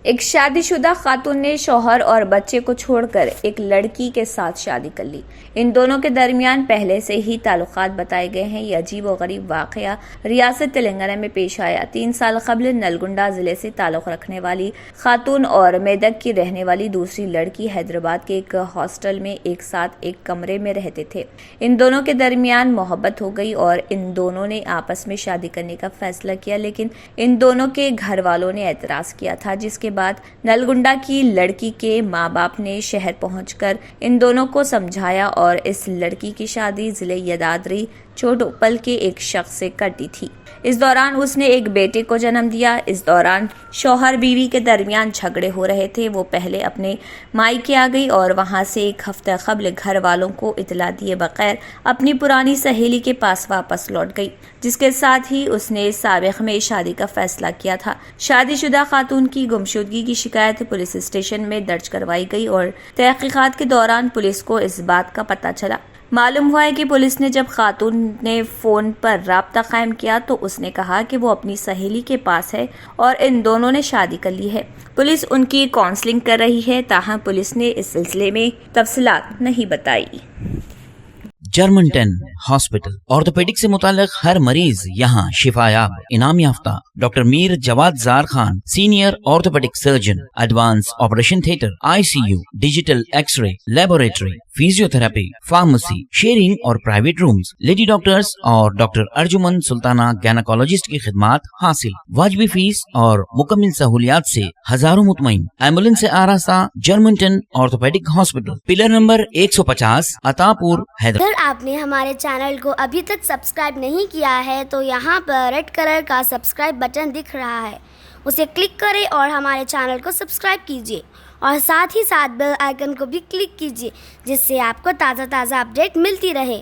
ایک شادی شدہ خاتون نے شوہر اور بچے کو چھوڑ کر ایک لڑکی کے ساتھ شادی کر لی۔ ان دونوں کے درمیان پہلے سے ہی تعلقات بتائے گئے ہیں۔ یہ عجیب و غریب واقعہ ریاست تلنگانہ میں پیش آیا۔ 3 سال قبل نلگنڈا ضلع سے تعلق رکھنے والی خاتون اور میدک کی رہنے والی دوسری لڑکی حیدرآباد کے ایک ہاسٹل میں ایک ساتھ ایک کمرے میں رہتے تھے۔ ان دونوں کے درمیان محبت ہو گئی اور ان دونوں نے آپس میں شادی کرنے کا فیصلہ کیا، لیکن ان دونوں کے گھر والوں نے اعتراض کیا تھا، جس کے بعد نلگنڈا کی لڑکی کے ماں باپ نے شہر پہنچ کر ان دونوں کو سمجھایا اور اس لڑکی کی شادی ضلع یدادری چوٹوپل کے ایک شخص سے کر دی تھی۔ اس دوران اس نے ایک بیٹے کو جنم دیا۔ اس دوران شوہر بیوی کے درمیان جھگڑے ہو رہے تھے۔ وہ پہلے اپنے مائکے آ گئی اور وہاں سے ایک ہفتہ قبل گھر والوں کو اطلاع دیے بغیر اپنی پرانی سہیلی کے پاس واپس لوٹ گئی، جس کے ساتھ ہی اس نے سابق میں شادی کا فیصلہ کیا تھا۔ شادی شدہ خاتون کی گمشدگی کی شکایت پولیس اسٹیشن میں درج کروائی گئی اور تحقیقات کے دوران پولیس کو اس بات کا پتہ چلا۔ معلوم ہوا ہے کہ پولیس نے جب خاتون نے فون پر رابطہ قائم کیا تو اس نے کہا کہ وہ اپنی سہیلی کے پاس ہے اور ان دونوں نے شادی کر لی ہے۔ پولیس ان کی کاؤنسلنگ کر رہی ہے، تاہم پولیس نے اس سلسلے میں تفصیلات نہیں بتائی۔ جرمنٹن ہاسپٹل آرتھوپیڈک سے متعلق ہر مریض یہاں شفا یاب۔ انعام یافتہ ڈاکٹر میر جواد زار Khan, senior orthopaedic surgeon, advance operation theatre, ICU، digital X ray, laboratory, physio therapy, pharmacy, sharing اور پرائیویٹ رومز، لیڈی ڈاکٹرز اور ڈاکٹر ارجمن سلطانہ گینیکولوجسٹ کی خدمات حاصل۔ واجبی فیس اور مکمل سہولیات سے ہزاروں مطمئن۔ ایمبولینس سے آراستہ جرمنٹن orthopaedic hospital, pillar number 150، Attapur, Hyderabad. اگر آپ نے ہمارے چینل کو ابھی تک سبسکرائب نہیں کیا ہے تو یہاں پر ریڈ کلر کا سبسکرائب بٹن دکھ رہا ہے، اسے کلک کریں اور ہمارے چینل کو سبسکرائب کیجیے اور ساتھ ہی ساتھ بیل آئیکن کو بھی کلک کیجیے، جس سے آپ کو تازہ اپڈیٹ ملتی رہے۔